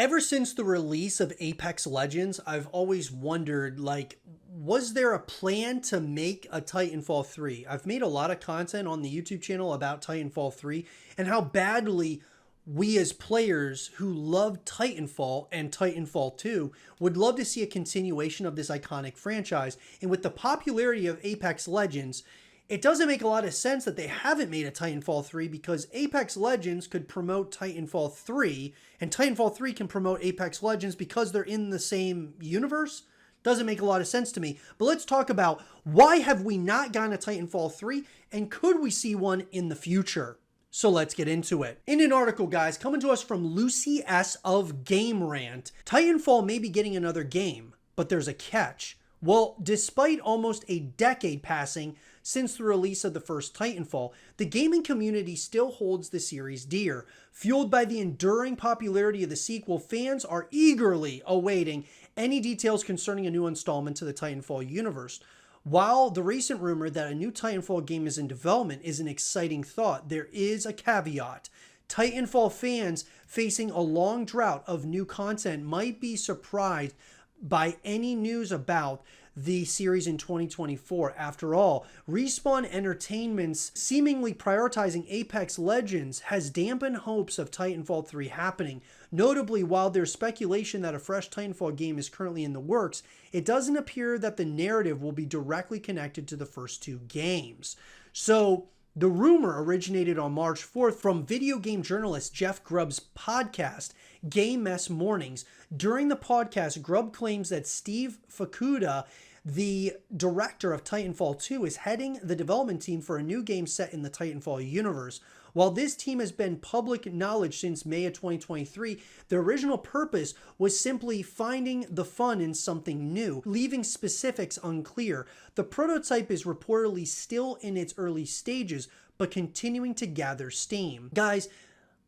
Ever since the release of Apex Legends, I've always wondered, like, was there a plan to make a Titanfall 3? I've made a lot of content on the YouTube channel about Titanfall 3 and how badly we as players who love Titanfall and Titanfall 2 would love to see a continuation of this iconic franchise. And with the popularity of Apex Legends, it doesn't make a lot of sense that they haven't made a Titanfall 3, because Apex Legends could promote Titanfall 3 and Titanfall 3 can promote Apex Legends because they're in the same universe. Doesn't make a lot of sense to me. But let's talk about, why have we not gotten a Titanfall 3 and could we see one in the future? So let's get into it. In an article, guys, coming to us from Lucy S. of Game Rant, Titanfall may be getting another game, but there's a catch. Well, despite almost a decade passing since the release of the first Titanfall, the gaming community still holds the series dear. Fueled by the enduring popularity of the sequel, fans are eagerly awaiting any details concerning a new installment to the Titanfall universe. While the recent rumor that a new Titanfall game is in development is an exciting thought, there is a caveat. Titanfall fans facing a long drought of new content might be surprised by any news about the series in 2024. After all, Respawn Entertainment's seemingly prioritizing Apex Legends has dampened hopes of Titanfall 3 happening. Notably, while there's speculation that a fresh Titanfall game is currently in the works, it doesn't appear that the narrative will be directly connected to the first two games. So, the rumor originated on March 4th from video game journalist Jeff Grubb's podcast, Game Mess Mornings. During the podcast, Grubb claims that Steve Fukuda, the director of Titanfall 2, is heading the development team for a new game set in the Titanfall universe. While this team has been public knowledge since May of 2023, the original purpose was simply finding the fun in something new, leaving specifics unclear. The prototype is reportedly still in its early stages, but continuing to gather steam. Guys,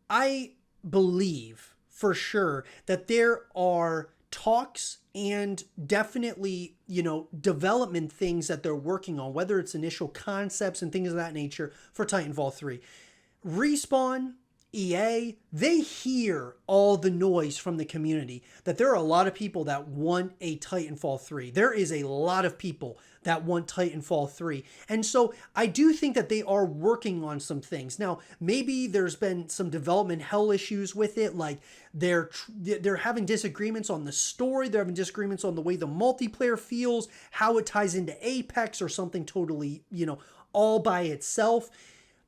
I believe for sure that there are talks and definitely, development things that they're working on, whether it's initial concepts and things of that nature for Titanfall 3. Respawn, EA, they hear all the noise from the community that there are a lot of people that want a Titanfall 3. There is a lot of people that want Titanfall 3. And so I do think that they are working on some things. Now, maybe there's been some development hell issues with it, like they're having disagreements on the story, they're having disagreements on the way the multiplayer feels, how it ties into Apex or something totally, all by itself.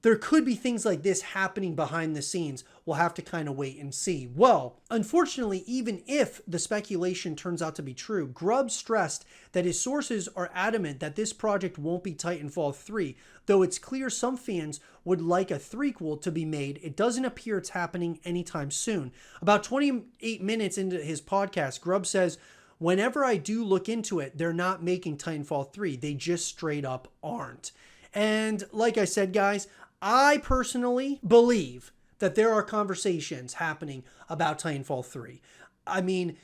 There could be things like this happening behind the scenes. We'll have to kind of wait and see. Well, unfortunately, even if the speculation turns out to be true, Grubb stressed that his sources are adamant that this project won't be Titanfall 3. Though it's clear some fans would like a threequel to be made, it doesn't appear it's happening anytime soon. About 28 minutes into his podcast, Grubb says, "Whenever I do look into it, they're not making Titanfall 3. They just straight up aren't." And like I said, guys, I personally believe that there are conversations happening about Titanfall 3. I mean,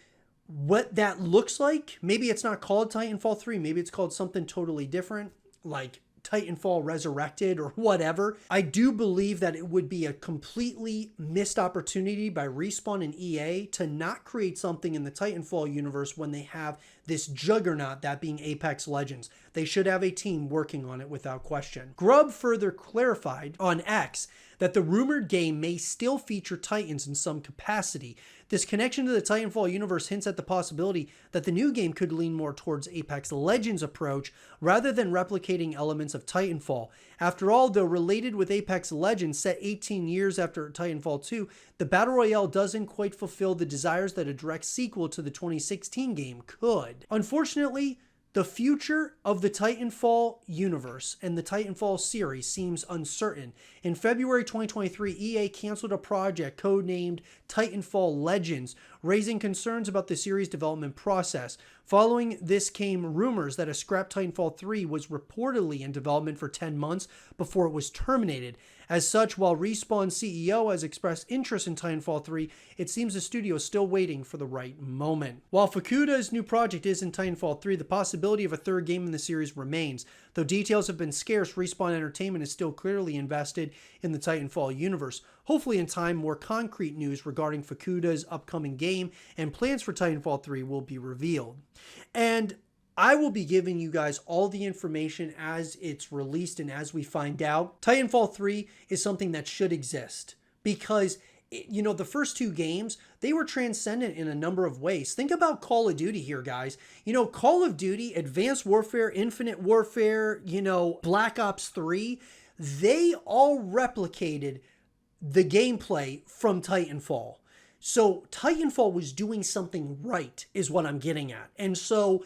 what that looks like, maybe it's not called Titanfall 3, maybe it's called something totally different, like Titanfall Resurrected or whatever. I do believe that it would be a completely missed opportunity by Respawn and EA to not create something in the Titanfall universe when they have this juggernaut, that being Apex Legends. They should have a team working on it without question. Grubb further clarified on X that the rumored game may still feature Titans in some capacity. This connection to the Titanfall universe hints at the possibility that the new game could lean more towards Apex Legends' approach rather than replicating elements of Titanfall. After all, though related with Apex Legends set 18 years after Titanfall 2, the Battle Royale doesn't quite fulfill the desires that a direct sequel to the 2016 game could. Unfortunately, the future of the Titanfall universe and the Titanfall series seems uncertain. In February 2023, EA canceled a project codenamed Titanfall Legends, raising concerns about the series' development process. Following this came rumors that a scrapped Titanfall 3 was reportedly in development for 10 months before it was terminated. As such, while Respawn's CEO has expressed interest in Titanfall 3, it seems the studio is still waiting for the right moment. While Fukuda's new project is in Titanfall 3, the possibility of a third game in the series remains. Though details have been scarce, Respawn Entertainment is still clearly invested in the Titanfall universe. Hopefully in time, more concrete news regarding Fukuda's upcoming game and plans for Titanfall 3 will be revealed. And I will be giving you guys all the information as it's released and as we find out. Titanfall 3 is something that should exist because, you know, the first two games, they were transcendent in a number of ways. Think about Call of Duty here, guys. You know, Call of Duty, Advanced Warfare, Infinite Warfare, you know, Black Ops 3, they all replicated the gameplay from Titanfall. So Titanfall was doing something right is what I'm getting at. And so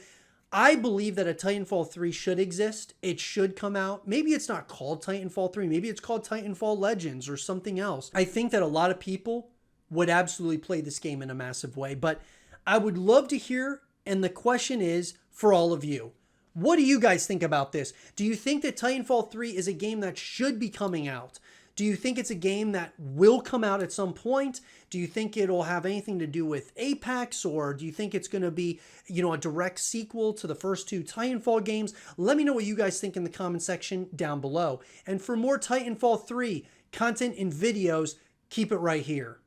I believe that a Titanfall 3 should exist. It should come out. Maybe it's not called Titanfall 3. Maybe it's called Titanfall Legends or something else. I think that a lot of people would absolutely play this game in a massive way. But I would love to hear, and the question is for all of you, what do you guys think about this? Do you think that Titanfall 3 is a game that should be coming out? Do you think it's a game that will come out at some point? Do you think it'll have anything to do with Apex? Or do you think it's going to be, you know, a direct sequel to the first two Titanfall games? Let me know what you guys think in the comment section down below. And for more Titanfall 3 content and videos, keep it right here.